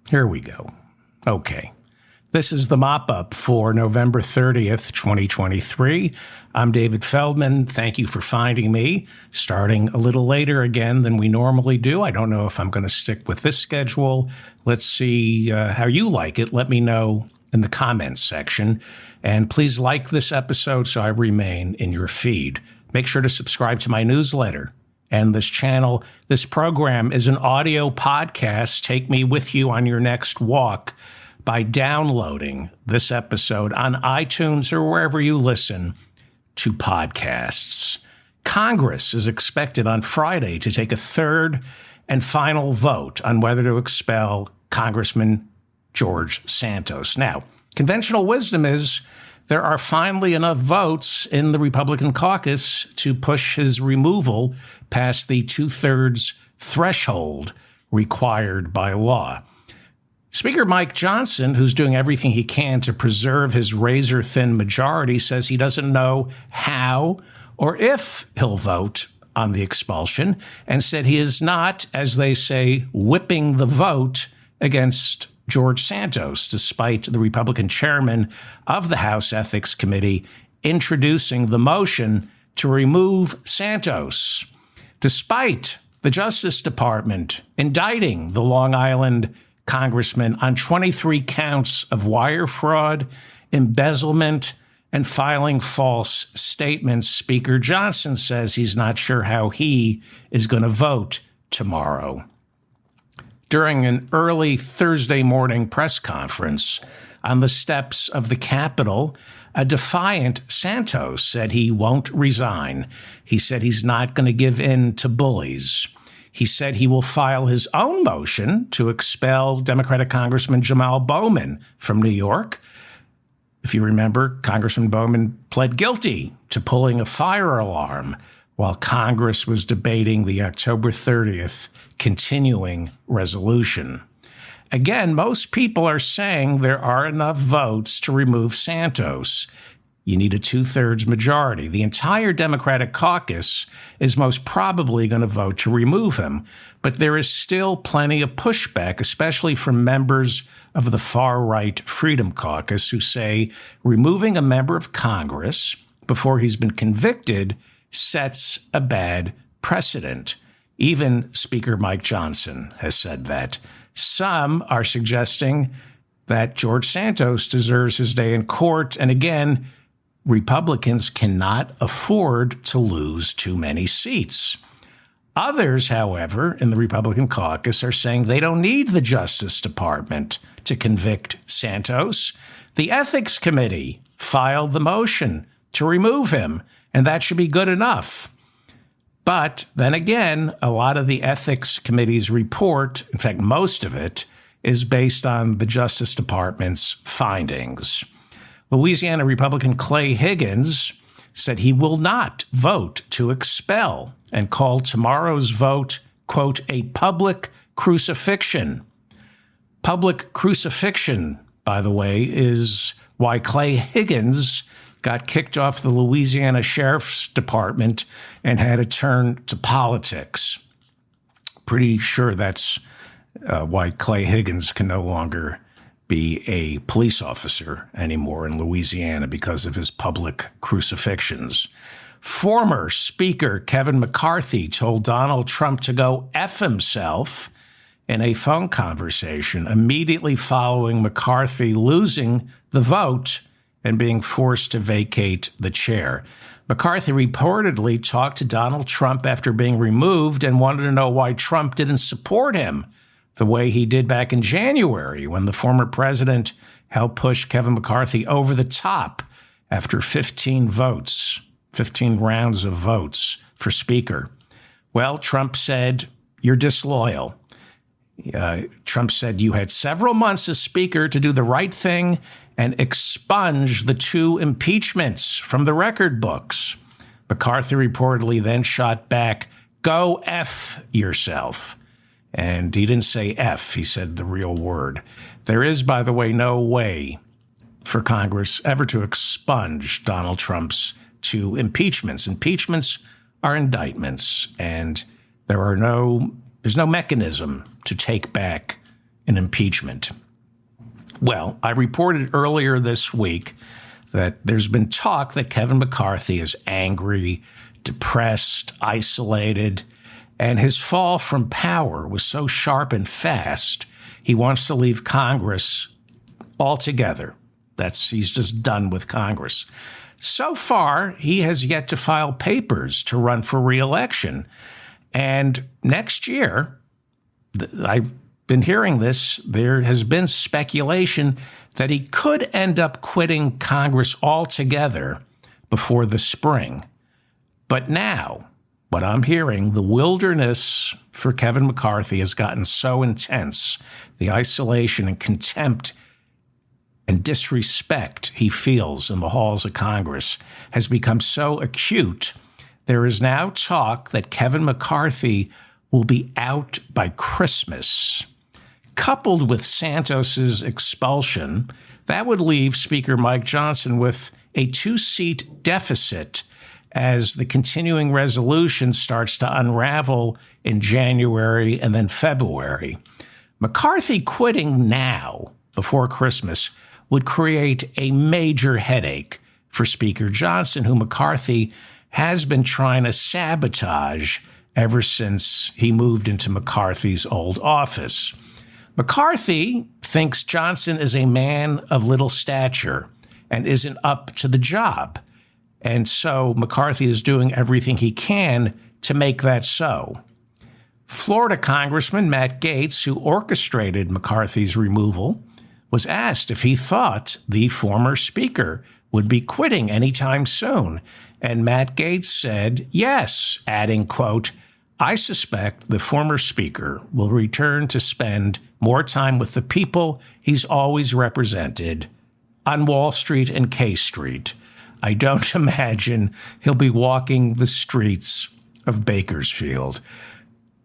Here we go. Okay. This is the mop-up for November 30th, 2023. I'm David Feldman. Thank you for finding me, starting a little later again than we normally do. I don't know if I'm going to stick with this schedule. Let's see how you like it. Let me know in the comments section. And please like this episode so I remain in your feed. Make sure to subscribe to my newsletter and this channel. This program is an audio podcast. Take me with you on your next walk by downloading this episode on iTunes or wherever you listen to podcasts. Congress is expected on Friday to take a third and final vote on whether to expel Congressman George Santos. Now, conventional wisdom is there are finally enough votes in the Republican caucus to push his removal past the 2/3 threshold required by law. Speaker Mike Johnson, who's doing everything he can to preserve his razor-thin majority, says he doesn't know how or if he'll vote on the expulsion, and said he is not, as they say, whipping the vote against George Santos, despite the Republican chairman of the House Ethics Committee introducing the motion to remove Santos. Despite the Justice Department indicting the Long Island congressman on 23 counts of wire fraud, embezzlement, and filing false statements, Speaker Johnson says he's not sure how he is going to vote tomorrow. During an early Thursday morning press conference on the steps of the Capitol, a defiant Santos said he won't resign. He said he's not going to give in to bullies. He said he will file his own motion to expel Democratic Congressman Jamal Bowman from New York. If you remember, Congressman Bowman pled guilty to pulling a fire alarm while Congress was debating the October 30th continuing resolution. Again, most people are saying there are enough votes to remove Santos. You need a 2/3 majority. The entire Democratic caucus is most probably going to vote to remove him, but there is still plenty of pushback, especially from members of the far-right Freedom Caucus who say removing a member of Congress before he's been convicted sets a bad precedent. Even Speaker Mike Johnson has said that. Some are suggesting that George Santos deserves his day in court, and again, Republicans cannot afford to lose too many seats. Others, however, in the Republican caucus are saying they don't need the Justice Department to convict Santos. The Ethics Committee filed the motion to remove him, and that should be good enough. But then again, a lot of the Ethics Committee's report, in fact, most of it, is based on the Justice Department's findings. Louisiana Republican Clay Higgins said he will not vote to expel and called tomorrow's vote, quote, a public crucifixion. Public crucifixion, by the way, is why Clay Higgins got kicked off the Louisiana Sheriff's Department and had to turn to politics. Pretty sure that's why Clay Higgins can no longer be a police officer anymore in Louisiana because of his public crucifixions. Former Speaker Kevin McCarthy told Donald Trump to go F himself in a phone conversation immediately following McCarthy losing the vote and being forced to vacate the chair. McCarthy reportedly talked to Donald Trump after being removed and wanted to know why Trump didn't support him the way he did back in January when the former president helped push Kevin McCarthy over the top after 15 rounds of votes for Speaker. Well, Trump said, you're disloyal. Trump said you had several months as Speaker to do the right thing and expunge the 2 impeachments from the record books. McCarthy reportedly then shot back, go F yourself. And he didn't say F, he said the real word. There is, by the way, no way for Congress ever to expunge Donald Trump's 2 impeachments. Impeachments are indictments, and there are no There's no mechanism to take back an impeachment. Well, I reported earlier this week that there's been talk that Kevin McCarthy is angry, depressed, isolated, and his fall from power was so sharp and fast, he wants to leave Congress altogether. He's just done with Congress. So far, he has yet to file papers to run for re-election. And next year, I've been hearing this, there has been speculation that he could end up quitting Congress altogether before the spring. But now, what I'm hearing, the wilderness for Kevin McCarthy has gotten so intense, the isolation and contempt and disrespect he feels in the halls of Congress has become so acute, there is now talk that Kevin McCarthy will be out by Christmas. Coupled with Santos's expulsion, that would leave Speaker Mike Johnson with a 2-seat deficit as the continuing resolution starts to unravel in January and then February. McCarthy quitting now, before Christmas, would create a major headache for Speaker Johnson, who McCarthy has been trying to sabotage ever since he moved into McCarthy's old office. McCarthy thinks Johnson is a man of little stature and isn't up to the job. And so McCarthy is doing everything he can to make that so. Florida Congressman Matt Gaetz, who orchestrated McCarthy's removal, was asked if he thought the former speaker would be quitting anytime soon. And Matt Gaetz said yes, adding, quote, "I suspect the former speaker will return to spend more time with the people he's always represented on Wall Street and K Street. I don't imagine he'll be walking the streets of Bakersfield."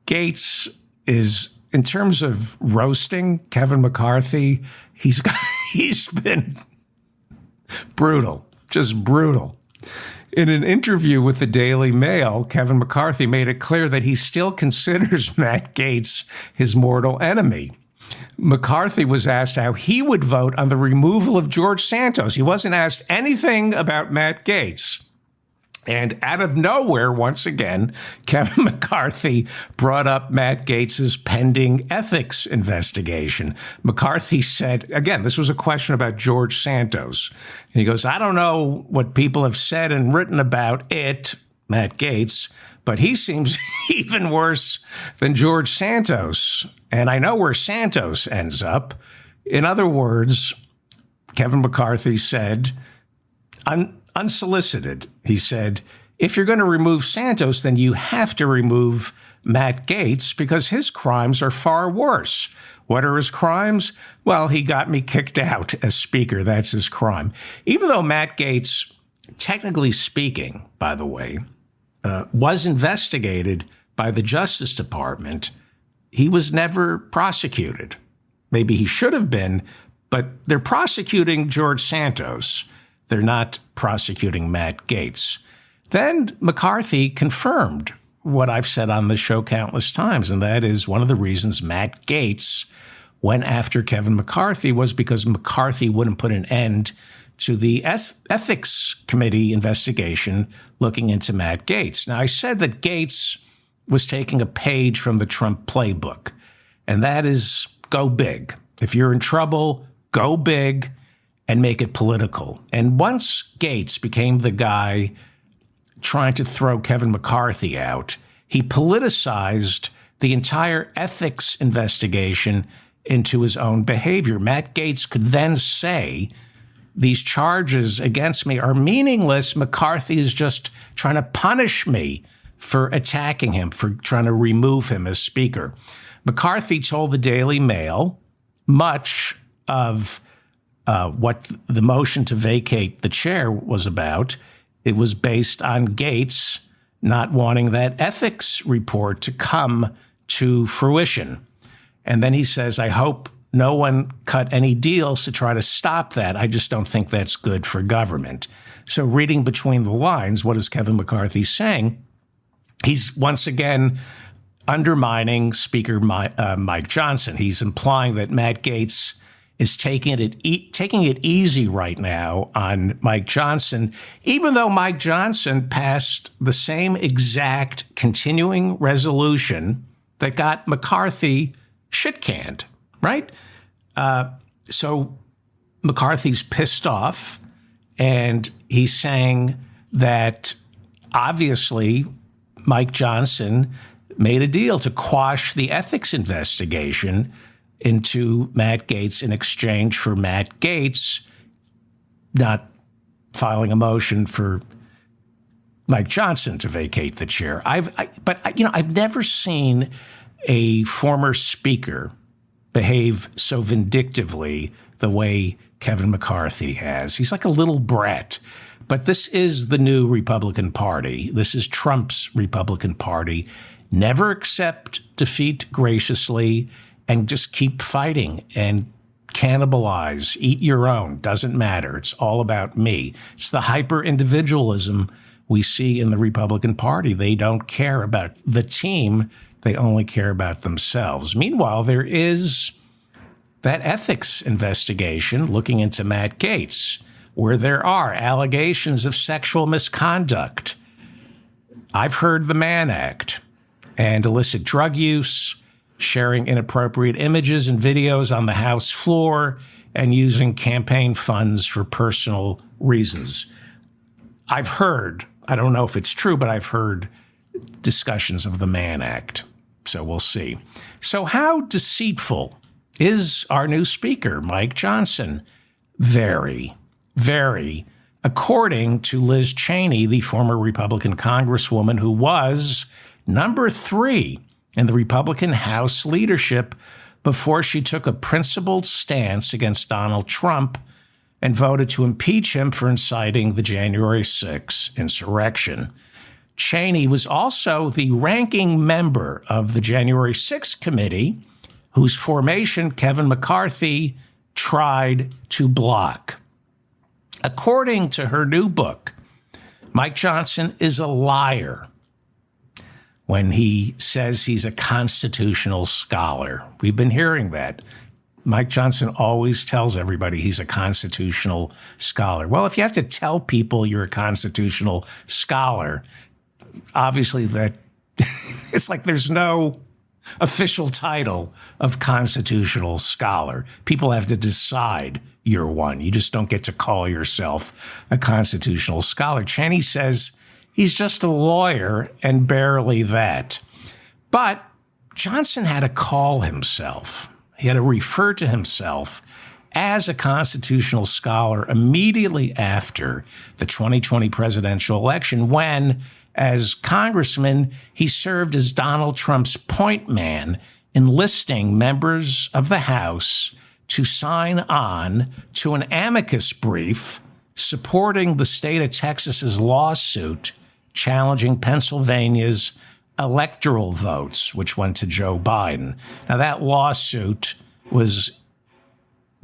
Gaetz is, in terms of roasting Kevin McCarthy, he's been brutal, just brutal. In an interview with the Daily Mail, Kevin McCarthy made it clear that he still considers Matt Gaetz his mortal enemy. McCarthy was asked how he would vote on the removal of George Santos. He wasn't asked anything about Matt Gaetz. And out of nowhere, once again, Kevin McCarthy brought up Matt Gaetz's pending ethics investigation. McCarthy said, again, this was a question about George Santos. And he goes, "I don't know what people have said and written about it, Matt Gaetz, but he seems even worse than George Santos. And I know where Santos ends up." In other words, Kevin McCarthy said, unsolicited, he said, if you're going to remove Santos, then you have to remove Matt Gaetz because his crimes are far worse. What are his crimes? Well, he got me kicked out as speaker. That's his crime. Even though Matt Gaetz, technically speaking, by the way, was investigated by the Justice Department, he was never prosecuted. Maybe he should have been, but they're prosecuting George Santos. They're not prosecuting Matt Gaetz. Then McCarthy confirmed what I've said on the show countless times, and that is one of the reasons Matt Gaetz went after Kevin McCarthy was because McCarthy wouldn't put an end to the Ethics Committee investigation looking into Matt Gaetz. Now, I said that Gaetz was taking a page from the Trump playbook, and that is go big. If you're in trouble, go big and make it political. And once Gaetz became the guy trying to throw Kevin McCarthy out, he politicized the entire ethics investigation into his own behavior. Matt Gaetz could then say, these charges against me are meaningless. McCarthy is just trying to punish me for attacking him, for trying to remove him as speaker. McCarthy told the Daily Mail much of what the motion to vacate the chair was about. It was based on Gaetz not wanting that ethics report to come to fruition. And then he says, I hope no one cut any deals to try to stop that. I just don't think that's good for government. So reading between the lines, what is Kevin McCarthy saying? He's once again undermining Speaker Mike Johnson. He's implying that Matt Gaetz is taking it easy right now on Mike Johnson, even though Mike Johnson passed the same exact continuing resolution that got McCarthy shit-canned, right? So McCarthy's pissed off, and he's saying that obviously Mike Johnson made a deal to quash the ethics investigation into Matt Gaetz in exchange for Matt Gaetz not filing a motion for Mike Johnson to vacate the chair. I've never seen a former speaker behave so vindictively the way Kevin McCarthy has. He's like a little brat. But this is the new Republican Party. This is Trump's Republican Party. Never accept defeat graciously and just keep fighting and cannibalize, eat your own. Doesn't matter. It's all about me. It's the hyper-individualism we see in the Republican Party. They don't care about the team. They only care about themselves. Meanwhile, there is that ethics investigation looking into Matt Gaetz, where there are allegations of sexual misconduct. I've heard the Mann Act and illicit drug use, sharing inappropriate images and videos on the House floor, and using campaign funds for personal reasons. I've heard, I don't know if it's true, but I've heard discussions of the Mann Act. So we'll see. So how deceitful is our new speaker, Mike Johnson? Very, very. According to Liz Cheney, the former Republican Congresswoman who was number 3 in the Republican House leadership before she took a principled stance against Donald Trump and voted to impeach him for inciting the January 6th insurrection. Cheney was also the ranking member of the January 6th committee, whose formation Kevin McCarthy tried to block. According to her new book, Mike Johnson is a liar when he says he's a constitutional scholar. We've been hearing that. Mike Johnson always tells everybody he's a constitutional scholar. Well, if you have to tell people you're a constitutional scholar, obviously that it's like there's no official title of constitutional scholar. People have to decide you're one. You just don't get to call yourself a constitutional scholar. Cheney says he's just a lawyer and barely that. But Johnson had to call himself. He had to refer to himself as a constitutional scholar immediately after the 2020 presidential election when, as congressman, he served as Donald Trump's point man, enlisting members of the House to sign on to an amicus brief supporting the state of Texas's lawsuit challenging Pennsylvania's electoral votes, which went to Joe Biden. Now, that lawsuit was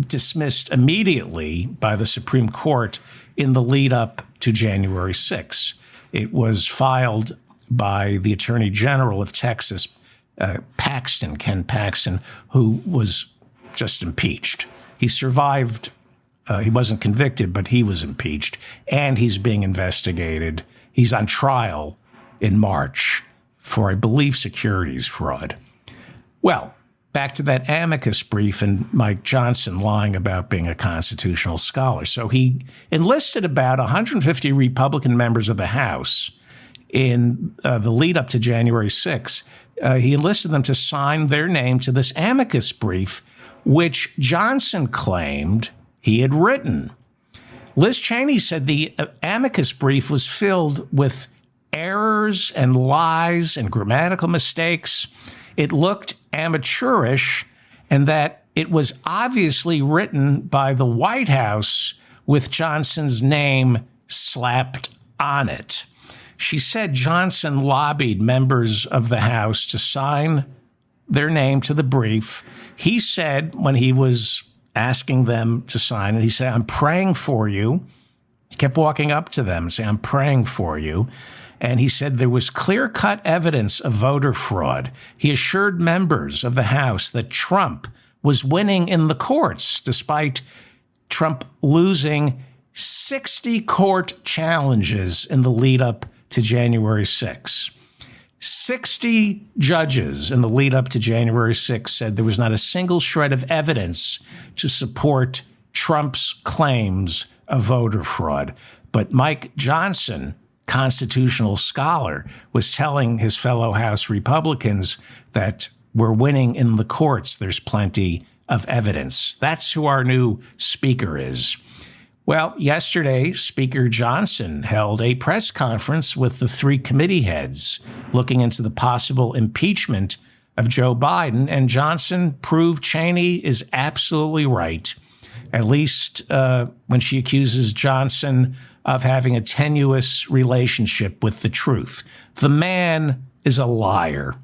dismissed immediately by the Supreme Court in the lead up to January 6th. It was filed by the Attorney General of Texas, Ken Paxton, who was just impeached. He survived. He wasn't convicted, but he was impeached, and he's being investigated. He's on trial in March for, I believe, securities fraud. Well, back to that amicus brief and Mike Johnson lying about being a constitutional scholar. So he enlisted about 150 Republican members of the House in the lead up to January 6th. He enlisted them to sign their name to this amicus brief, which Johnson claimed he had written. Liz Cheney said the amicus brief was filled with errors and lies and grammatical mistakes. It looked amateurish, and that it was obviously written by the White House with Johnson's name slapped on it. She said Johnson lobbied members of the House to sign their name to the brief. He said when he was asking them to sign it, he said, "I'm praying for you. He kept walking up to them and saying, I'm praying for you. And he said there was clear-cut evidence of voter fraud. He assured members of the House that Trump was winning in the courts, despite Trump losing 60 court challenges in the lead up to January 6. 60 judges in the lead up to January 6 said there was not a single shred of evidence to support Trump's claims of voter fraud. But Mike Johnson, constitutional scholar, was telling his fellow House Republicans that we're winning in the courts. There's plenty of evidence. That's who our new speaker is. Well, yesterday, Speaker Johnson held a press conference with the three committee heads looking into the possible impeachment of Joe Biden, and Johnson proved Cheney is absolutely right, at least when she accuses Johnson of having a tenuous relationship with the truth. The man is a liar.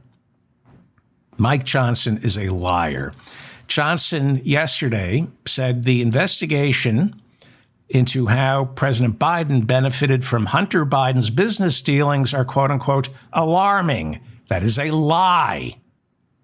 Mike Johnson is a liar. Johnson yesterday said the investigation into how President Biden benefited from Hunter Biden's business dealings are, quote unquote, alarming. That is a lie.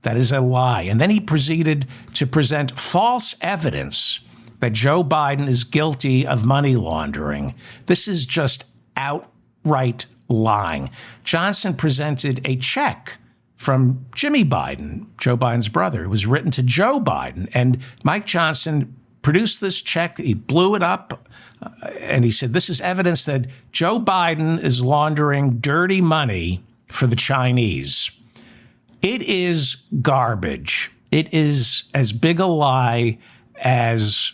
That is a lie. And then he proceeded to present false evidence that Joe Biden is guilty of money laundering. This is just outright lying. Johnson presented a check from Jimmy Biden, Joe Biden's brother. It was written to Joe Biden. And Mike Johnson produced this check. He blew it up. And he said, this is evidence that Joe Biden is laundering dirty money for the Chinese. It is garbage. It is as big a lie as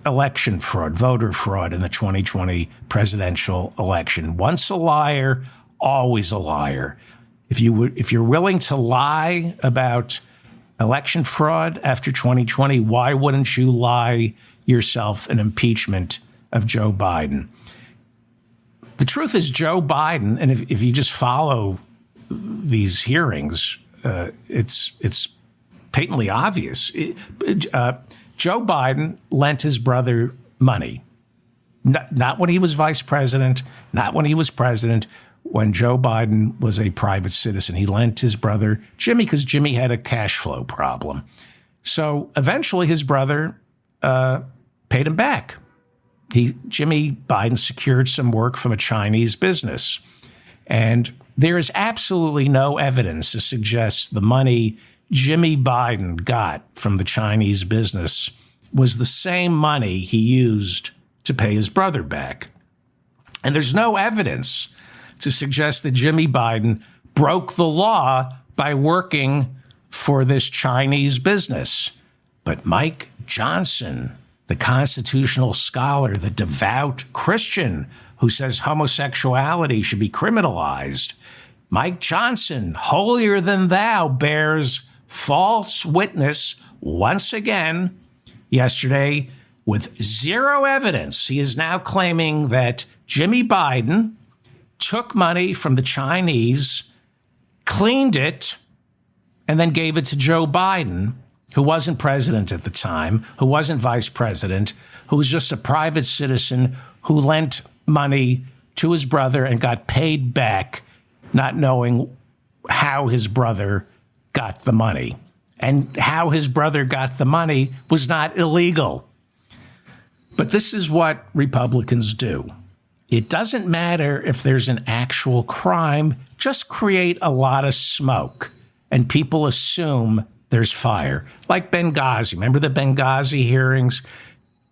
election fraud, voter fraud in the 2020 presidential election. Once a liar, always a liar. If you're willing to lie about election fraud after 2020, why wouldn't you lie yourself an impeachment of Joe Biden? The truth is Joe Biden, and if you just follow these hearings, it's patently obvious. Joe Biden lent his brother money, not when he was vice president, not when he was president. When Joe Biden was a private citizen, he lent his brother Jimmy because Jimmy had a cash flow problem. So eventually his brother paid him back. Jimmy Biden secured some work from a Chinese business. And there is absolutely no evidence to suggest the money Jimmy Biden got from the Chinese business was the same money he used to pay his brother back. And there's no evidence to suggest that Jimmy Biden broke the law by working for this Chinese business. But Mike Johnson, the constitutional scholar, the devout Christian who says homosexuality should be criminalized, Mike Johnson, holier than thou, bears false witness once again yesterday with zero evidence. He is now claiming that Jimmy Biden took money from the Chinese, cleaned it, and then gave it to Joe Biden, who wasn't president at the time, who wasn't vice president, who was just a private citizen who lent money to his brother and got paid back, not knowing how his brother got the money. And how his brother got the money was not illegal. But this is what Republicans do. It doesn't matter if there's an actual crime, just create a lot of smoke and people assume there's fire. Like Benghazi. Remember the Benghazi hearings?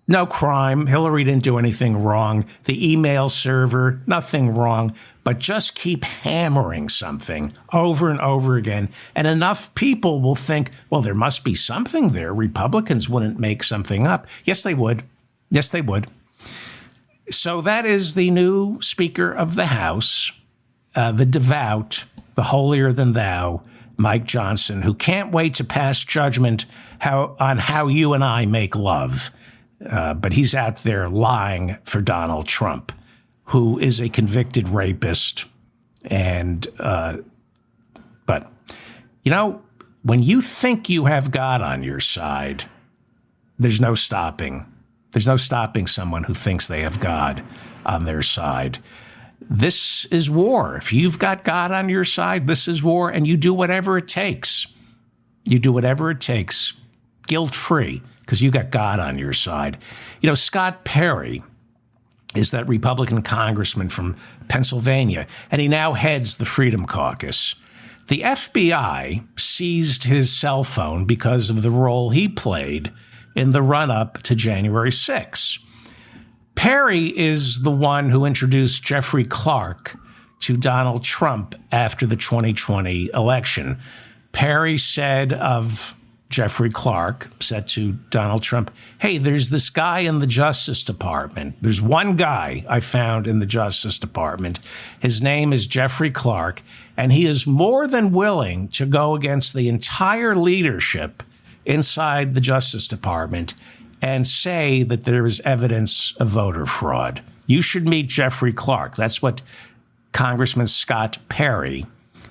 No crime. Hillary didn't do anything wrong. The email server, nothing wrong. But just keep hammering something over and over again. And enough people will think, well, there must be something there. Republicans wouldn't make something up. Yes, they would. Yes, they would. So that is the new Speaker of the House, the devout, the holier than thou, Mike Johnson, who can't wait to pass judgment on how you and I make love. But he's out there lying for Donald Trump, who is a convicted rapist. And, but, you know, when you think you have God on your side, there's no stopping There's no stopping someone who thinks they have God on their side. This is war. If you've got God on your side, this is war, and you do whatever it takes. You do whatever it takes, guilt-free, because you got God on your side. You know, Scott Perry is that Republican congressman from Pennsylvania, and he now heads the Freedom Caucus. The FBI seized his cell phone because of the role he played in the run-up to January 6th. Perry is the one who introduced Jeffrey Clark to Donald Trump after the 2020 election. Perry said of Jeffrey Clark, said to Donald Trump, hey, there's this guy in the Justice Department. There's one guy I found in the Justice Department. His name is Jeffrey Clark, and he is more than willing to go against the entire leadership inside the Justice Department and say that there is evidence of voter fraud. You should meet Jeffrey Clark. That's what Congressman Scott Perry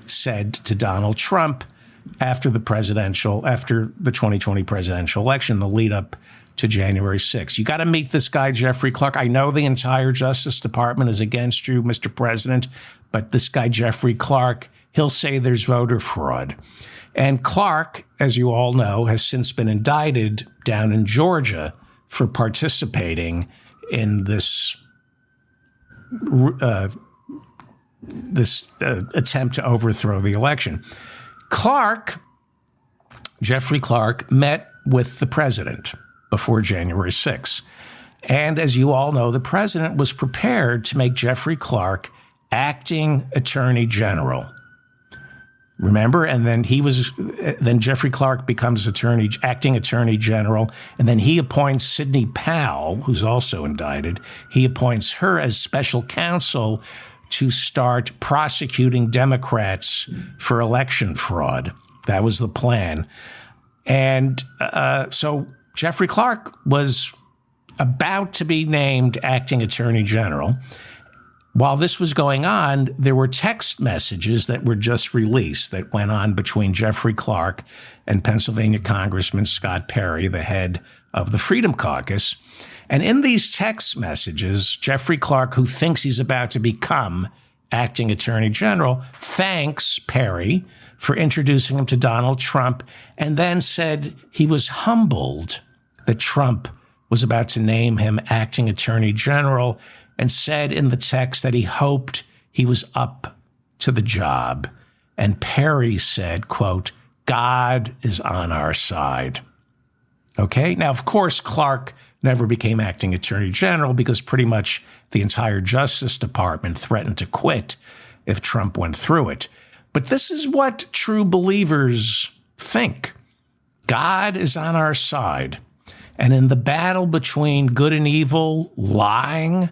said to Donald Trump after the 2020 presidential election, the lead up to January 6th. You got to meet this guy, Jeffrey Clark. I know the entire Justice Department is against you, Mr. President, but this guy, Jeffrey Clark, he'll say there's voter fraud. And Clark, as you all know, has since been indicted down in Georgia for participating in this attempt to overthrow the election. Jeffrey Clark, met with the president before January 6th. And as you all know, the president was prepared to make Jeffrey Clark acting attorney general. Remember? And then then Jeffrey Clark becomes acting attorney general. And then he appoints Sidney Powell, who's also indicted. He appoints her as special counsel to start prosecuting Democrats for election fraud. That was the plan. And so Jeffrey Clark was about to be named acting attorney general. While this was going on, there were text messages that were just released that went on between Jeffrey Clark and Pennsylvania Congressman Scott Perry, the head of the Freedom Caucus. And in these text messages, Jeffrey Clark, who thinks he's about to become acting attorney general, thanks Perry for introducing him to Donald Trump, and then said he was humbled that Trump was about to name him acting attorney general, and said in the text that he hoped he was up to the job. And Perry said, quote, God is on our side. Okay. Now, of course, Clark never became acting attorney general because pretty much the entire Justice Department threatened to quit if Trump went through it. But this is what true believers think. God is on our side. And in the battle between good and evil, lying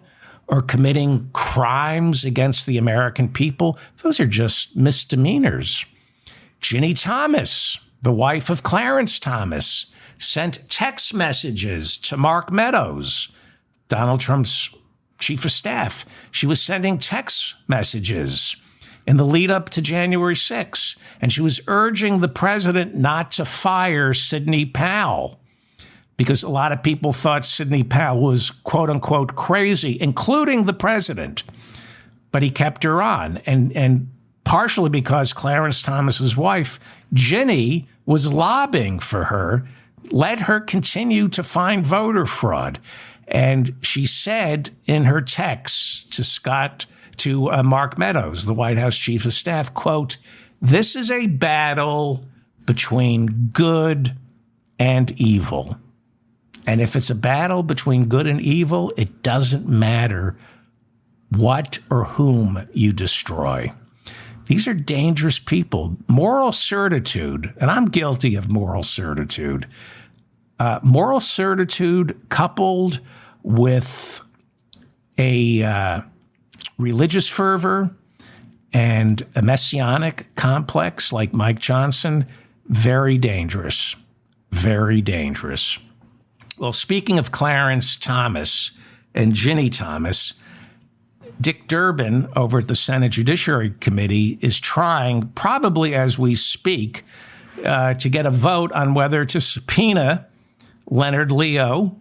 or committing crimes against the American people, those are just misdemeanors. Ginny Thomas, the wife of Clarence Thomas, sent text messages to Mark Meadows, Donald Trump's chief of staff. She was sending text messages in the lead up to January 6th, and she was urging the president not to fire Sidney Powell, because a lot of people thought Sidney Powell was, quote unquote, crazy, including the president. But he kept her on. And partially because Clarence Thomas's wife, Ginny, was lobbying for her, let her continue to find voter fraud. And she said in her text to Mark Meadows, the White House chief of staff, quote, this is a battle between good and evil. And if it's a battle between good and evil, it doesn't matter what or whom you destroy. These are dangerous people. Moral certitude, and I'm guilty of moral certitude. Moral certitude coupled with a religious fervor and a messianic complex like Mike Johnson, very dangerous, very dangerous. Well, speaking of Clarence Thomas and Ginny Thomas, Dick Durbin over at the Senate Judiciary Committee is trying, probably as we speak, to get a vote on whether to subpoena Leonard Leo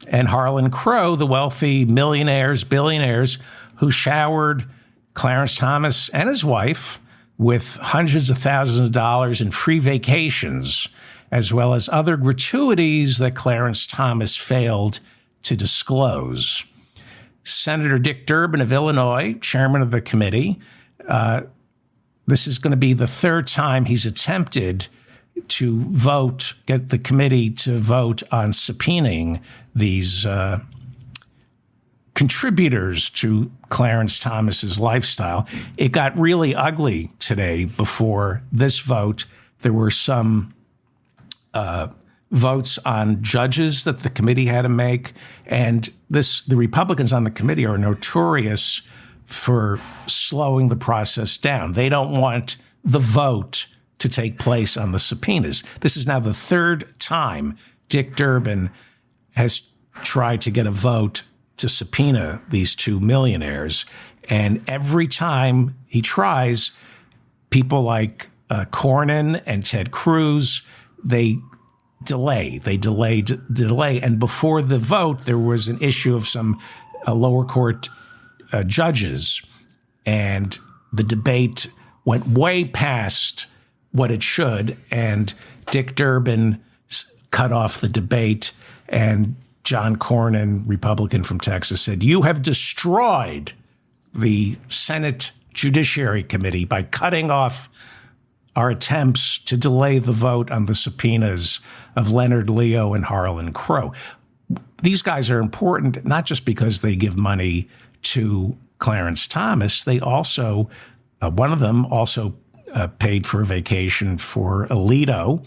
and Harlan Crow, the wealthy millionaires, billionaires who showered Clarence Thomas and his wife with hundreds of thousands of dollars in free vacations, as well as other gratuities that Clarence Thomas failed to disclose. Senator Dick Durbin of Illinois, chairman of the committee, this is going to be the third time he's attempted to get the committee to vote on subpoenaing these contributors to Clarence Thomas's lifestyle. It got really ugly today. Before this vote, there were some votes on judges that the committee had to make. And the Republicans on the committee are notorious for slowing the process down. They don't want the vote to take place on the subpoenas. This is now the third time Dick Durbin has tried to get a vote to subpoena these two millionaires. And every time he tries, people like Cornyn and Ted Cruz, they delay. And before the vote, there was an issue of some lower court judges, and the debate went way past what it should, and Dick Durbin cut off the debate, and John Cornyn, Republican from Texas, said, "You have destroyed the Senate Judiciary Committee by cutting off our attempts to delay the vote on the subpoenas of Leonard Leo and Harlan Crow." These guys are important, not just because they give money to Clarence Thomas. They also, one of them also paid for a vacation for Alito,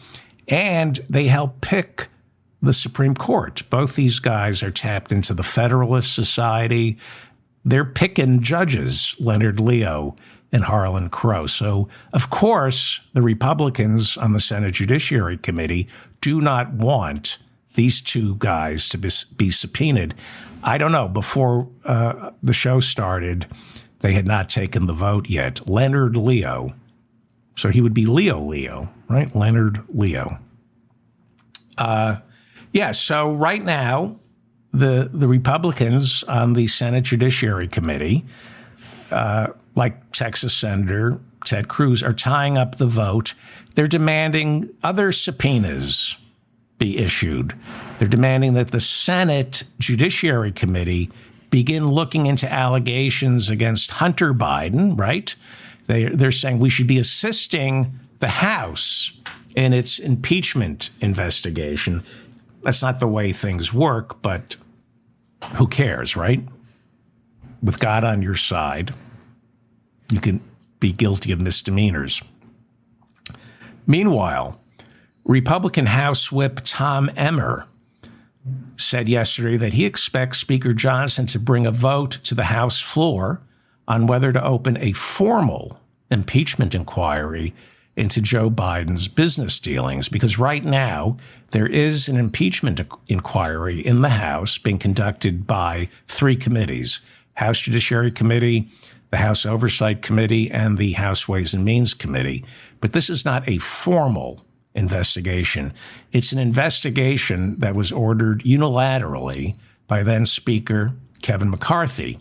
and they help pick the Supreme Court. Both these guys are tapped into the Federalist Society. They're picking judges, Leonard Leo and Harlan Crow. So, of course, the Republicans on the Senate Judiciary Committee do not want these two guys to be subpoenaed. I don't know. Before the show started, they had not taken the vote yet. Leonard Leo. So he would be Leo, right? Leonard Leo. So right now, the Republicans on the Senate Judiciary Committee, like Texas Senator Ted Cruz, are tying up the vote. They're demanding other subpoenas be issued. They're demanding that the Senate Judiciary Committee begin looking into allegations against Hunter Biden, right? They're saying we should be assisting the House in its impeachment investigation. That's not the way things work, but who cares, right? With God on your side, you can be guilty of misdemeanors. Meanwhile, Republican House Whip Tom Emmer said yesterday that he expects Speaker Johnson to bring a vote to the House floor on whether to open a formal impeachment inquiry into Joe Biden's business dealings, because right now there is an impeachment inquiry in the House being conducted by three committees: House Judiciary Committee, the House Oversight Committee, and the House Ways and Means Committee. But this is not a formal investigation. It's an investigation that was ordered unilaterally by then Speaker Kevin McCarthy.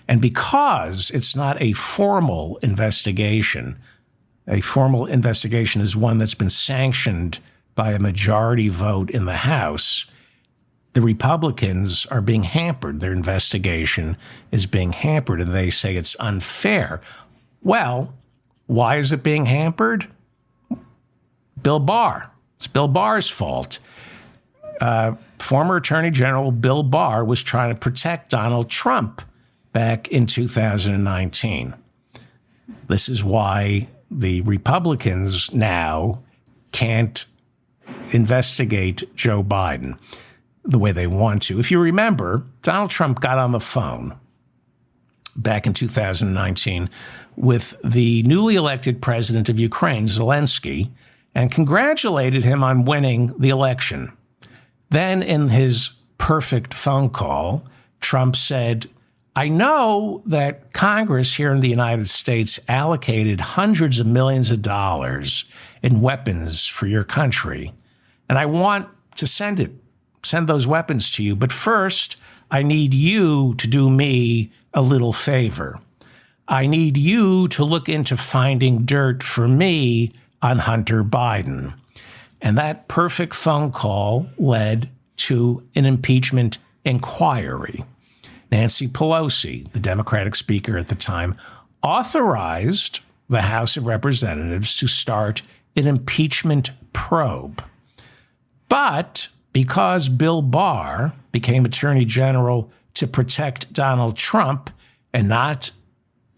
And because it's not a formal investigation is one that's been sanctioned by a majority vote in the House, the Republicans are being hampered. Their investigation is being hampered, and they say it's unfair. Well, why is it being hampered? Bill Barr. It's Bill Barr's fault. Former Attorney General Bill Barr was trying to protect Donald Trump back in 2019. This is why the Republicans now can't investigate Joe Biden the way they want to. If you remember, Donald Trump got on the phone back in 2019 with the newly elected president of Ukraine, Zelensky, and congratulated him on winning the election. Then in his perfect phone call, Trump said, "I know that Congress here in the United States allocated hundreds of millions of dollars in weapons for your country, and I want to send it send those weapons to you. But first, I need you to do me a little favor. I need you to look into finding dirt for me on Hunter Biden. And that perfect phone call led to an impeachment inquiry. Nancy Pelosi, the Democratic Speaker at the time, authorized the House of Representatives to start an impeachment probe. But because Bill Barr became Attorney General to protect Donald Trump and not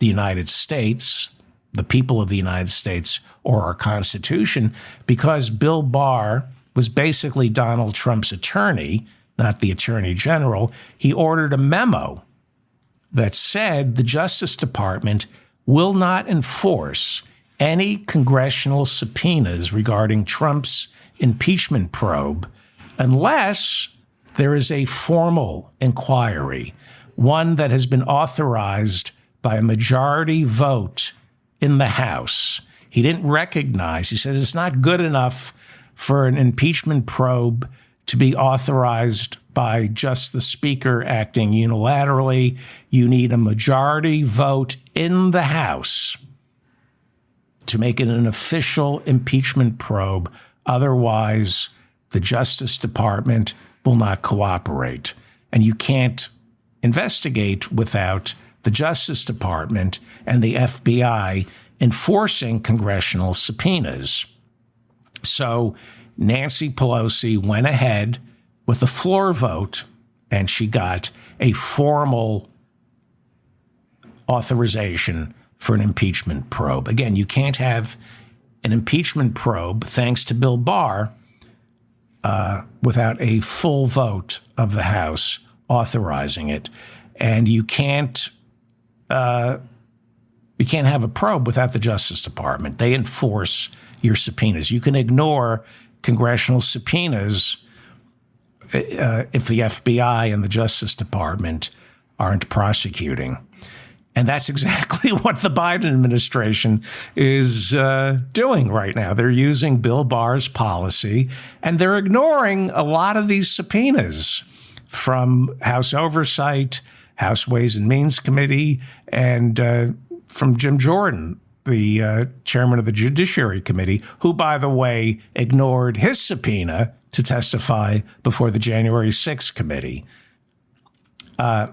the United States, the people of the United States, or our Constitution, because Bill Barr was basically Donald Trump's attorney, not the Attorney General, he ordered a memo that said the Justice Department will not enforce any congressional subpoenas regarding Trump's impeachment probe unless there is a formal inquiry, one that has been authorized by a majority vote in the House. He didn't recognize, he said it's not good enough for an impeachment probe to be authorized by just the Speaker acting unilaterally. You need a majority vote in the House to make it an official impeachment probe. Otherwise, the Justice Department will not cooperate. And you can't investigate without the Justice Department and the FBI enforcing congressional subpoenas. So Nancy Pelosi went ahead with a floor vote, and she got a formal authorization for an impeachment probe. Again, you can't have an impeachment probe, thanks to Bill Barr, without a full vote of the House authorizing it. And you can't have a probe without the Justice Department. They enforce your subpoenas. You can ignore congressional subpoenas if the FBI and the Justice Department aren't prosecuting. And that's exactly what the Biden administration is doing right now. They're using Bill Barr's policy, and they're ignoring a lot of these subpoenas from House Oversight, House Ways and Means Committee, and from Jim Jordan, the chairman of the Judiciary Committee, who, by the way, ignored his subpoena to testify before the January 6th committee.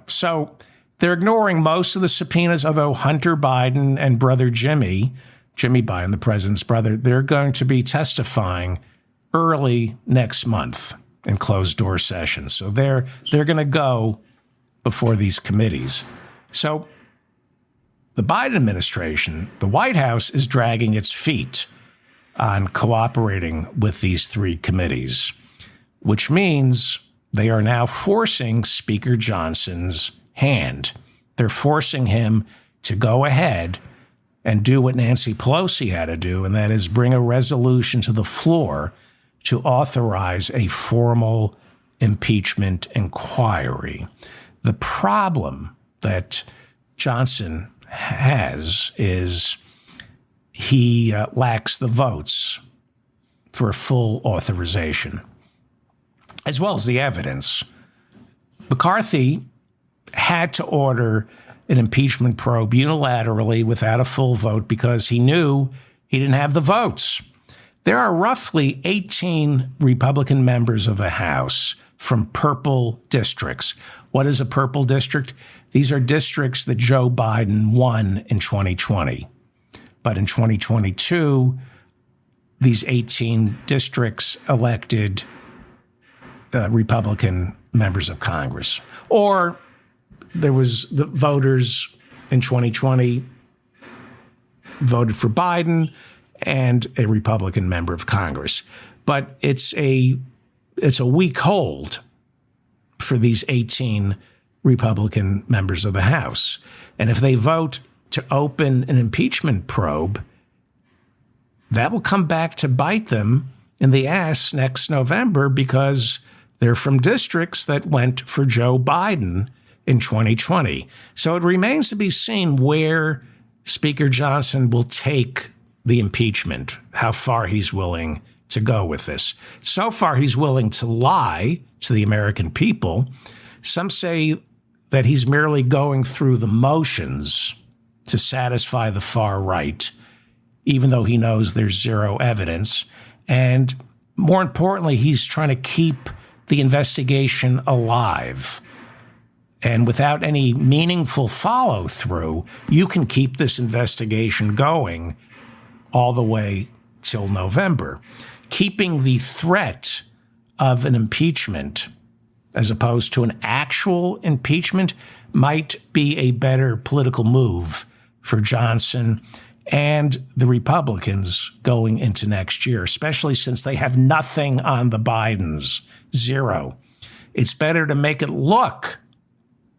So they're ignoring most of the subpoenas, although Hunter Biden and brother Jimmy Biden, the president's brother, they're going to be testifying early next month in closed-door sessions. So they're going to go before these committees. So the Biden administration, the White House, is dragging its feet on cooperating with these three committees, which means they are now forcing Speaker Johnson's hand. They're forcing him to go ahead and do what Nancy Pelosi had to do, and that is bring a resolution to the floor to authorize a formal impeachment inquiry. The problem that Johnson has is he lacks the votes for a full authorization, as well as the evidence. McCarthy had to order an impeachment probe unilaterally without a full vote because he knew he didn't have the votes. There are roughly 18 Republican members of the House from purple districts. What is a purple district? These are districts that Joe Biden won in 2020. But in 2022, these 18 districts elected Republican members of Congress. Or there was the voters in 2020 voted for Biden and a Republican member of Congress. But it's a weak hold for these 18 Republican members of the House. And if they vote to open an impeachment probe, that will come back to bite them in the ass next November because they're from districts that went for Joe Biden in 2020. So it remains to be seen where Speaker Johnson will take the impeachment, how far he's willing to go with this. So far, he's willing to lie to the American people. Some say that he's merely going through the motions to satisfy the far right, even though he knows there's zero evidence. And more importantly, he's trying to keep the investigation alive. And without any meaningful follow through, you can keep this investigation going all the way till November. Keeping the threat of an impeachment as opposed to an actual impeachment might be a better political move for Johnson and the Republicans going into next year, especially since they have nothing on the Bidens, zero. It's better to make it look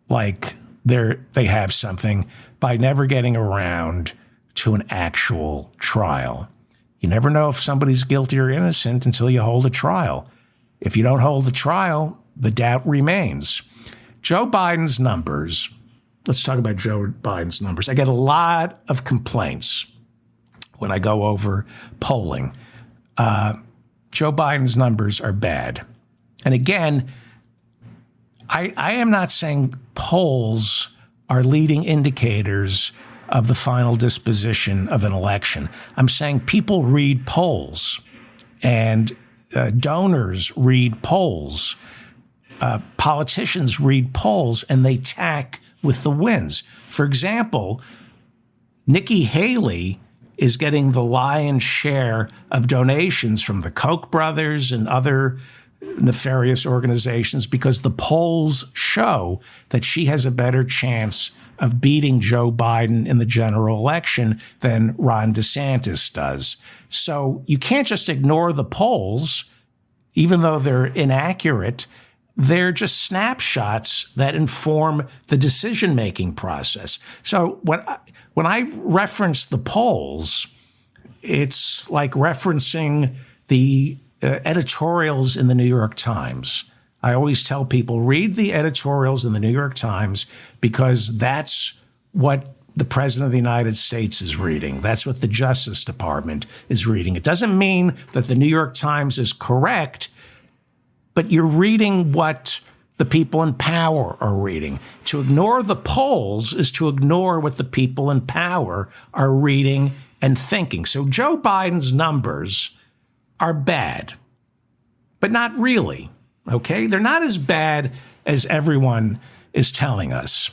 like they have something by never getting around to an actual trial. You never know if somebody's guilty or innocent until you hold a trial. If you don't hold the trial, the doubt remains. Joe Biden's numbers, let's talk about Joe Biden's numbers. I get a lot of complaints when I go over polling. Joe Biden's numbers are bad. And again, I am not saying polls are leading indicators of the final disposition of an election. I'm saying people read polls, and donors read polls. Politicians read polls, and they tack with the wins. For example, Nikki Haley is getting the lion's share of donations from the Koch brothers and other nefarious organizations because the polls show that she has a better chance of beating Joe Biden in the general election than Ron DeSantis does. So you can't just ignore the polls, even though they're inaccurate. They're just snapshots that inform the decision-making process. So when I reference the polls, it's like referencing the editorials in the New York Times. I always tell people, read the editorials in the New York Times because that's what the President of the United States is reading. That's what the Justice Department is reading. It doesn't mean that the New York Times is correct, but you're reading what the people in power are reading. To ignore the polls is to ignore what the people in power are reading and thinking. So Joe Biden's numbers are bad, but not really, okay? They're not as bad as everyone is telling us.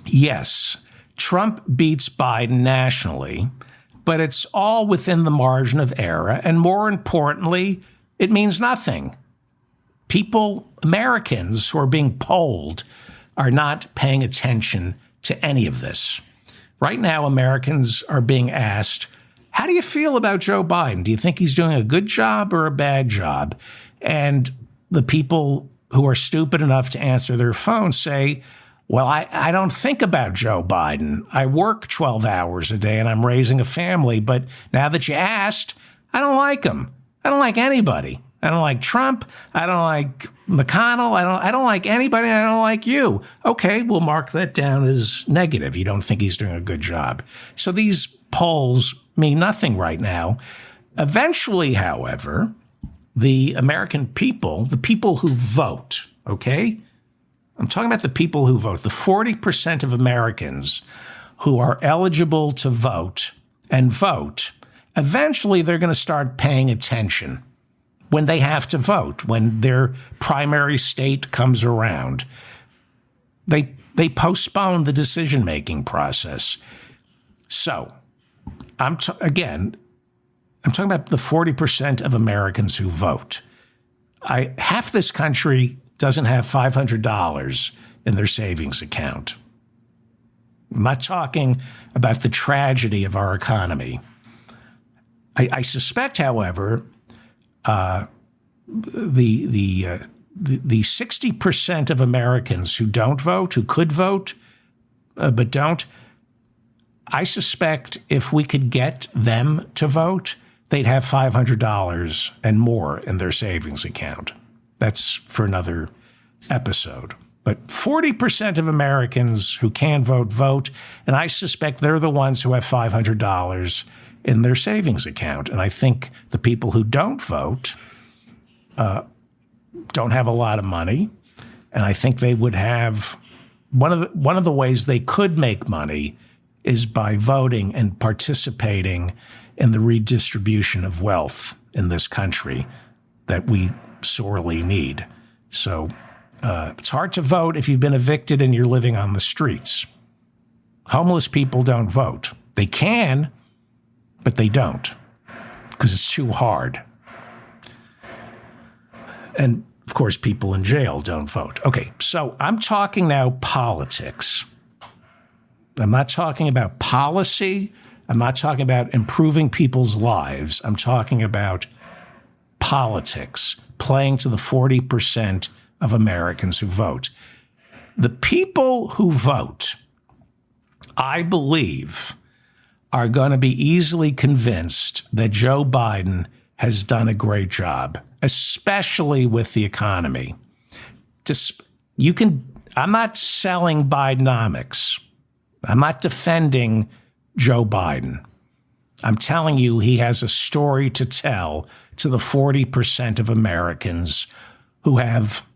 Yes, Trump beats Biden nationally, but it's all within the margin of error, and more importantly, it means nothing. People, Americans who are being polled, are not paying attention to any of this. Right now, Americans are being asked, how do you feel about Joe Biden? Do you think he's doing a good job or a bad job? And the people who are stupid enough to answer their phone say, well, I don't think about Joe Biden. I work 12 hours a day and I'm raising a family. But now that you asked, I don't like him. I don't like anybody. I don't like Trump. I don't like McConnell. I don't like anybody. I don't like you. Okay, we'll mark that down as negative. You don't think he's doing a good job. So these polls mean nothing right now. Eventually, however, the American people, the people who vote, okay? I'm talking about the people who vote, the 40% of Americans who are eligible to vote and vote, eventually they're going to start paying attention when they have to vote, when their primary state comes around. They postpone the decision-making process. So, I'm talking about the 40% of Americans who vote. Half this country doesn't have $500 in their savings account. I'm not talking about the tragedy of our economy. I suspect, however, the 60% of Americans who don't vote, who could vote, but don't, I suspect if we could get them to vote, they'd have $500 and more in their savings account. That's for another episode. But 40% of Americans who can vote, vote, and I suspect they're the ones who have $500 in their savings account. And I think the people who don't vote don't have a lot of money. And I think they would have one of the ways they could make money is by voting and participating in the redistribution of wealth in this country that we sorely need. So it's hard to vote if you've been evicted and you're living on the streets. Homeless people don't vote. They can, but they don't because it's too hard. And of course, people in jail don't vote. Okay, so I'm talking now politics. I'm not talking about policy. I'm not talking about improving people's lives. I'm talking about politics, playing to the 40% of Americans who vote. The people who vote, I believe, are going to be easily convinced that Joe Biden has done a great job, especially with the economy. I'm not selling Bidenomics. I'm not defending Joe Biden. I'm telling you he has a story to tell to the 40% of Americans who have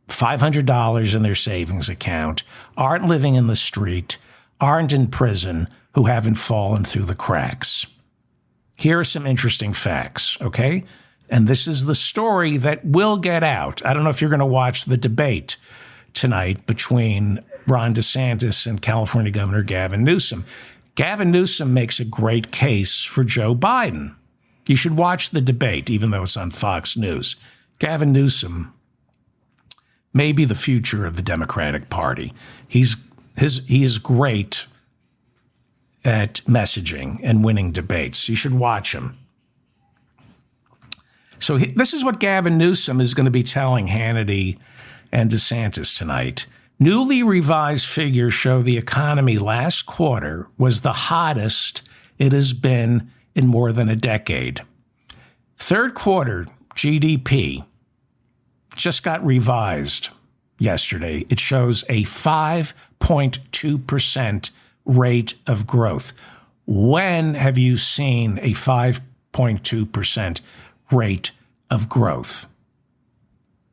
$500 in their savings account, aren't living in the street, aren't in prison, who haven't fallen through the cracks. Here are some interesting facts, okay? And this is the story that will get out. I don't know if you're going to watch the debate tonight between Ron DeSantis and California Governor Gavin Newsom. Gavin Newsom makes a great case for Joe Biden. You should watch the debate, even though it's on Fox News. Gavin Newsom may be the future of the Democratic Party. He is great at messaging and winning debates. You should watch him. So this is what Gavin Newsom is going to be telling Hannity and DeSantis tonight. Newly revised figures show the economy last quarter was the hottest it has been in more than a decade. Third quarter GDP just got revised yesterday. It shows a 5.2% rate of growth. When have you seen a 5.2% rate of growth?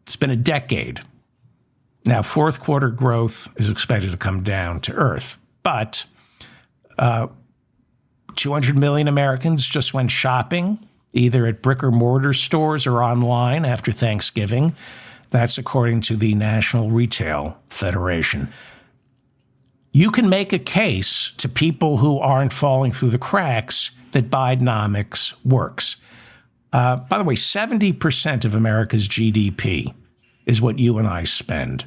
It's been a decade. Now, fourth quarter growth is expected to come down to earth, but 200 million Americans just went shopping, either at brick or mortar stores or online after Thanksgiving. That's according to the National Retail Federation. You can make a case to people who aren't falling through the cracks that Bidenomics works. By the way, 70% of America's GDP is what you and I spend.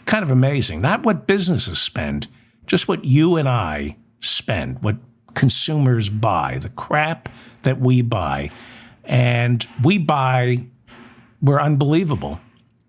Kind of amazing. Not what businesses spend, just what you and I spend, what consumers buy, the crap that we buy. And we're unbelievable.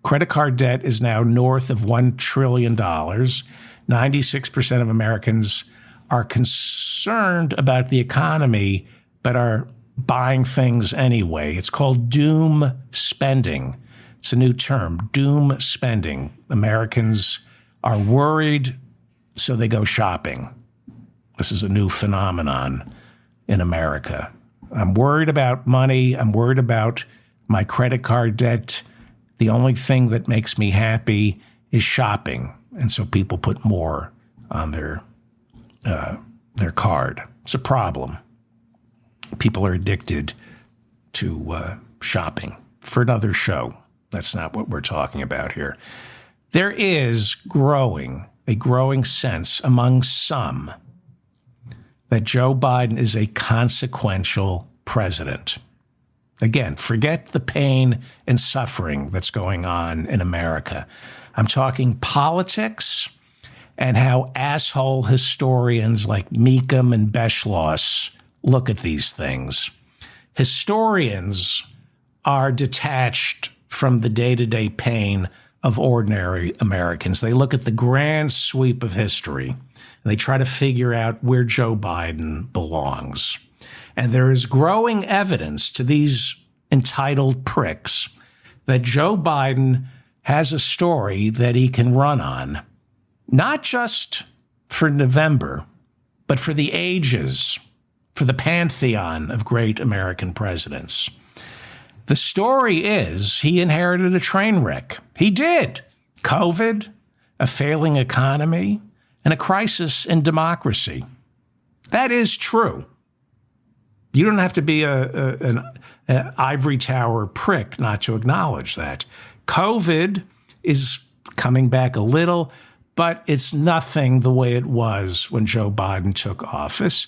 Credit card debt is now north of $1 trillion. 96% of Americans are concerned about the economy, but are buying things anyway. It's called doom spending. It's a new term, doom spending. Americans are worried, so they go shopping. This is a new phenomenon in America. I'm worried about money. I'm worried about my credit card debt. The only thing that makes me happy is shopping. And so people put more on their card. It's a problem. People are addicted to shopping. For another show, that's not what we're talking about here. There is a growing sense among some that Joe Biden is a consequential president. Again, forget the pain and suffering that's going on in America. I'm talking politics and how asshole historians like Meekum and Beschloss look at these things. Historians are detached from the day-to-day pain of ordinary Americans. They look at the grand sweep of history, and they try to figure out where Joe Biden belongs. And there is growing evidence to these entitled pricks that Joe Biden has a story that he can run on, not just for November, but for the ages. for the pantheon of great American presidents. The story is he inherited a train wreck. He did. COVID, a failing economy, and a crisis in democracy. That is true. You don't have to be an ivory tower prick not to acknowledge that. COVID is coming back a little, but it's nothing the way it was when Joe Biden took office.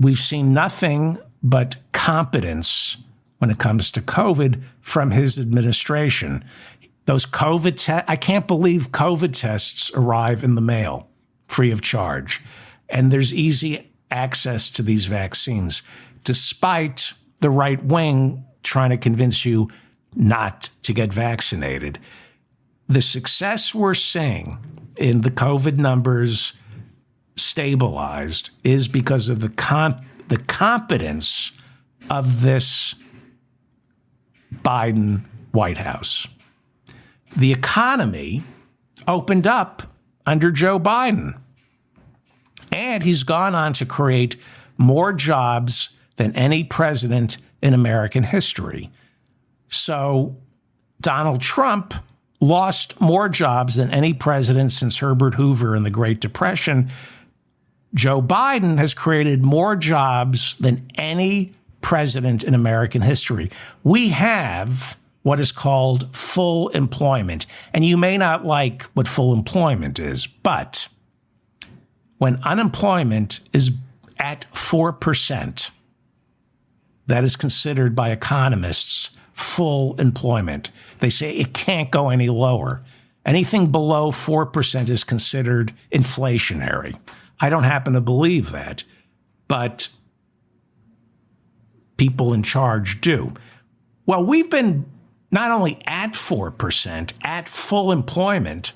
We've seen nothing but competence when it comes to COVID from his administration. Those COVID tests, I can't believe COVID tests arrive in the mail free of charge. And there's easy access to these vaccines, despite the right wing trying to convince you not to get vaccinated. The success we're seeing in the COVID numbers stabilized is because of the competence of this Biden White House. The economy opened up under Joe Biden, and he's gone on to create more jobs than any president in American history. So Donald Trump lost more jobs than any president since Herbert Hoover in the Great Depression. Joe Biden has created more jobs than any president in American history. We have what is called full employment. And you may not like what full employment is, but when unemployment is at 4%, that is considered by economists full employment. They say it can't go any lower. Anything below 4% is considered inflationary. I don't happen to believe that, but people in charge do. Well, we've been not only at 4%, at full employment,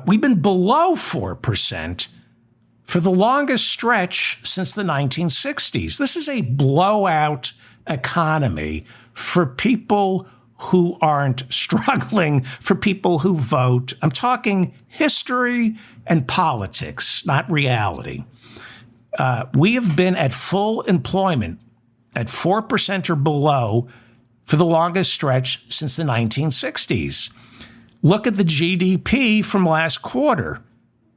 we've been below 4% for the longest stretch since the 1960s. This is a blowout economy for people who aren't struggling, for people who vote. I'm talking history and politics, not reality. We have been at full employment at 4% or below for the longest stretch since the 1960s. Look at the GDP from last quarter,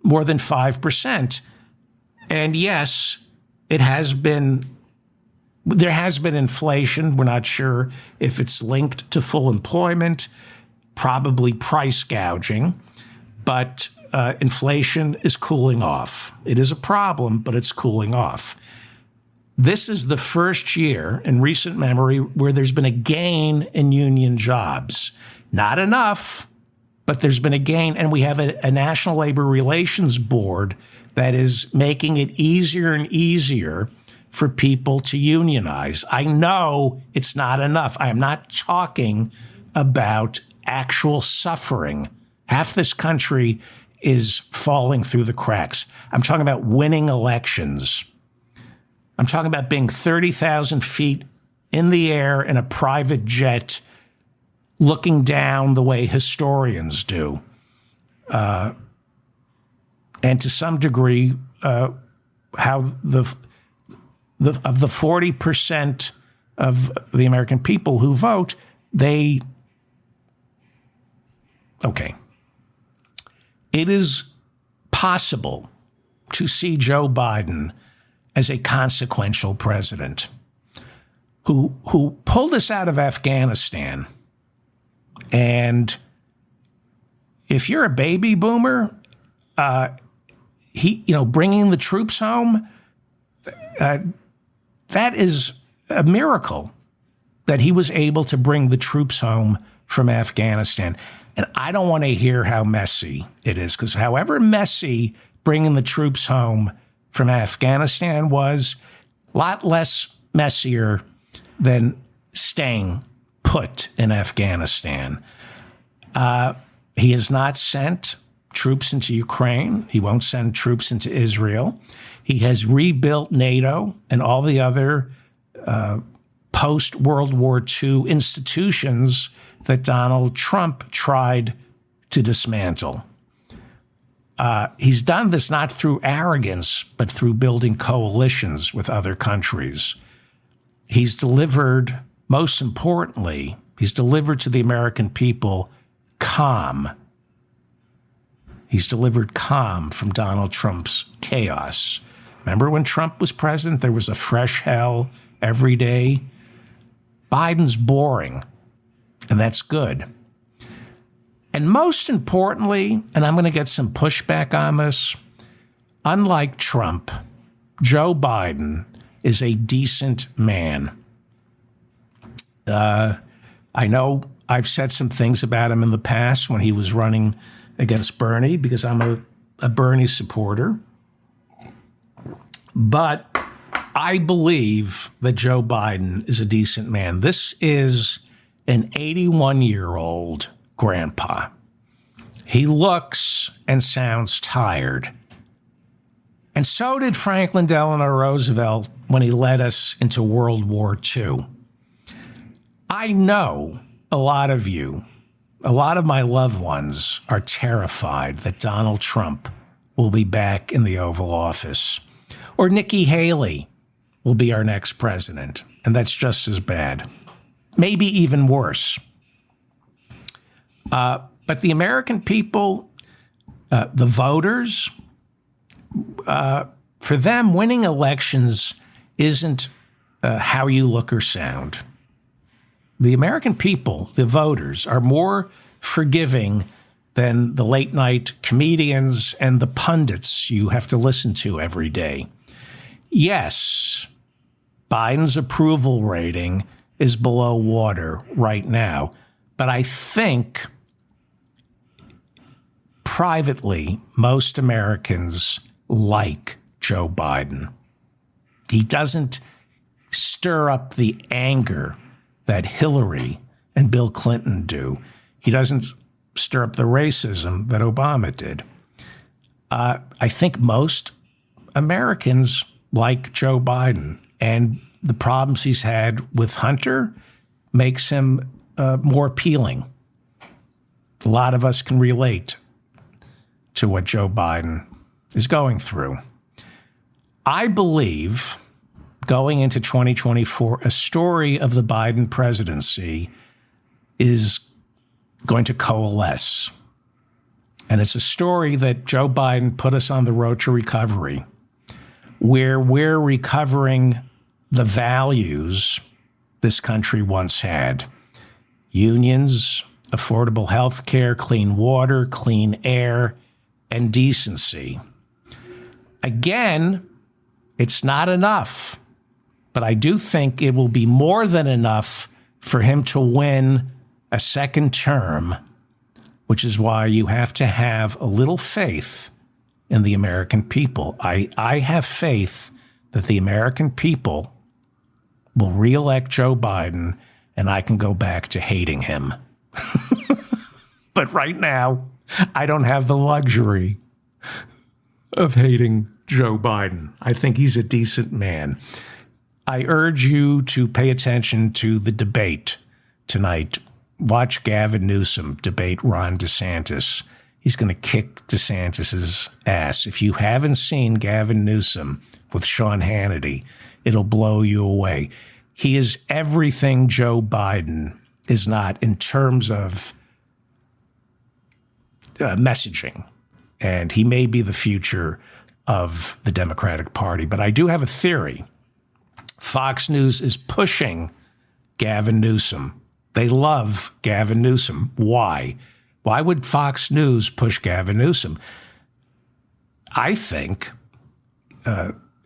more than 5%. And yes, there has been inflation. We're not sure if it's linked to full employment, probably price gouging, but inflation is cooling off. It is a problem, but it's cooling off. This is the first year in recent memory where there's been a gain in union jobs. Not enough, but there's been a gain. And we have a National Labor Relations Board that is making it easier and easier for people to unionize. I know it's not enough. I am not talking about actual suffering. Half this country is falling through the cracks. I'm talking about winning elections. I'm talking about being 30,000 feet in the air in a private jet, looking down the way historians do. And to some degree, how of the 40% of the American people who vote, okay. It is possible to see Joe Biden as a consequential president who pulled us out of Afghanistan. And if you're a baby boomer, bringing the troops home, that is a miracle that he was able to bring the troops home from Afghanistan. And I don't want to hear how messy it is, because however messy bringing the troops home from Afghanistan was, a lot less messier than staying put in Afghanistan. He has not sent troops into Ukraine. He won't send troops into Israel. He has rebuilt NATO and all the other post-World War II institutions that Donald Trump tried to dismantle. He's done this not through arrogance, but through building coalitions with other countries. He's delivered, most importantly, he's delivered to the American people calm. He's delivered calm from Donald Trump's chaos. Remember when Trump was president, there was a fresh hell every day? Biden's boring, and that's good. And most importantly, and I'm going to get some pushback on this, unlike Trump, Joe Biden is a decent man. I know I've said some things about him in the past when he was running against Bernie, because I'm a Bernie supporter. But I believe that Joe Biden is a decent man. This is an 81-year-old grandpa. He looks and sounds tired. And so did Franklin Delano Roosevelt when he led us into World War II. I know a lot of you, a lot of my loved ones are terrified that Donald Trump will be back in the Oval Office, or Nikki Haley will be our next president, and that's just as bad, maybe even worse. But the American people, the voters, for them, winning elections isn't how you look or sound. The American people, the voters, are more forgiving than the late night comedians and the pundits you have to listen to every day. Yes, Biden's approval rating is below water right now, but I think privately, most Americans like Joe Biden. He doesn't stir up the anger that Hillary and Bill Clinton do. He doesn't stir up the racism that Obama did. I think most Americans like Joe Biden, and the problems he's had with Hunter makes him more appealing. A lot of us can relate to what Joe Biden is going through. I believe going into 2024, a story of the Biden presidency is going to coalesce. And it's a story that Joe Biden put us on the road to recovery, where we're recovering the values this country once had. Unions, affordable health care, clean water, clean air, and decency. Again, it's not enough, but I do think it will be more than enough for him to win a second term, which is why you have to have a little faith in the American people. I have faith that the American people will reelect Joe Biden, and I can go back to hating him. But right now, I don't have the luxury of hating Joe Biden. I think he's a decent man. I urge you to pay attention to the debate tonight. Watch Gavin Newsom debate Ron DeSantis. He's going to kick DeSantis's ass. If you haven't seen Gavin Newsom with Sean Hannity, it'll blow you away. He is everything Joe Biden is not in terms of messaging. And he may be the future of the Democratic Party. But I do have a theory. Fox News is pushing Gavin Newsom. They love Gavin Newsom. Why? Why would Fox News push Gavin Newsom? I think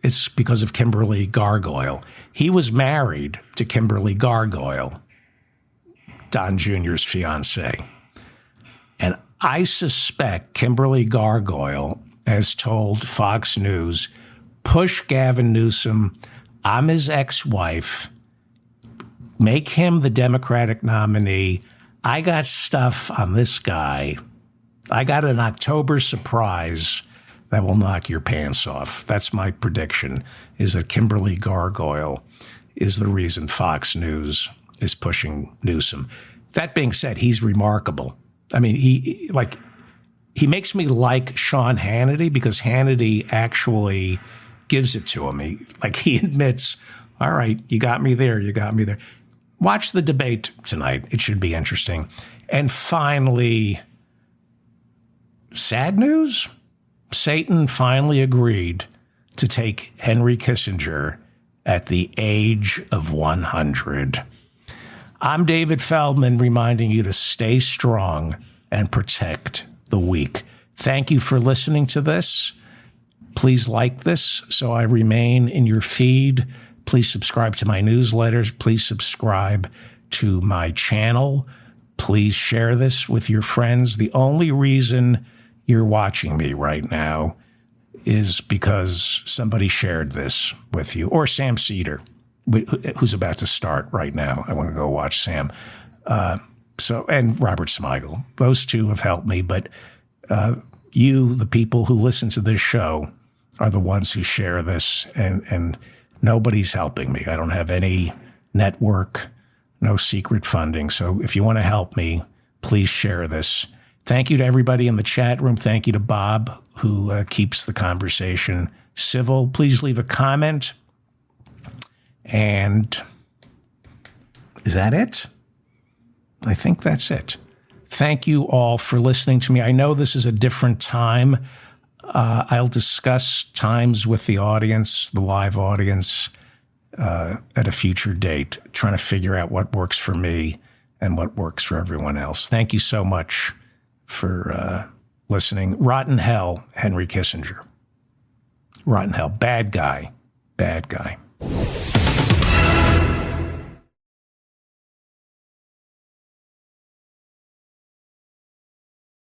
it's because of Kimberly Gargoyle. He was married to Kimberly Gargoyle, Don Jr.'s fiancée. And I suspect Kimberly Gargoyle has told Fox News, push Gavin Newsom. I'm his ex-wife. Make him the Democratic nominee. I got stuff on this guy. I got an October surprise that will knock your pants off. That's my prediction, is that Kimberly Gargoyle is the reason Fox News is pushing Newsom. That being said, he's remarkable. I mean, he makes me like Sean Hannity because Hannity actually gives it to him. He admits, all right, you got me there. Watch the debate tonight. It should be interesting. And finally, sad news. Satan finally agreed to take Henry Kissinger at the age of 100. I'm David Feldman, reminding you to stay strong and protect the weak. Thank you for listening to this. Please like this so I remain in your feed. Please subscribe to my newsletters. Please subscribe to my channel. Please share this with your friends. The only reason you're watching me right now is because somebody shared this with you, or Sam Cedar, who's about to start right now. I want to go watch Sam. And Robert Smigel. Those two have helped me, but you, the people who listen to this show, are the ones who share this, and nobody's helping me. I don't have any network, no secret funding. So if you want to help me, please share this. Thank you to everybody in the chat room. Thank you to Bob, who keeps the conversation civil. Please leave a comment. And is that it? I think that's it. Thank you all for listening to me. I know this is a different time. I'll discuss times with the audience, the live audience, at a future date, trying to figure out what works for me and what works for everyone else. Thank you so much for listening. Rotten hell, Henry Kissinger. Rotten hell. Bad guy. Bad guy.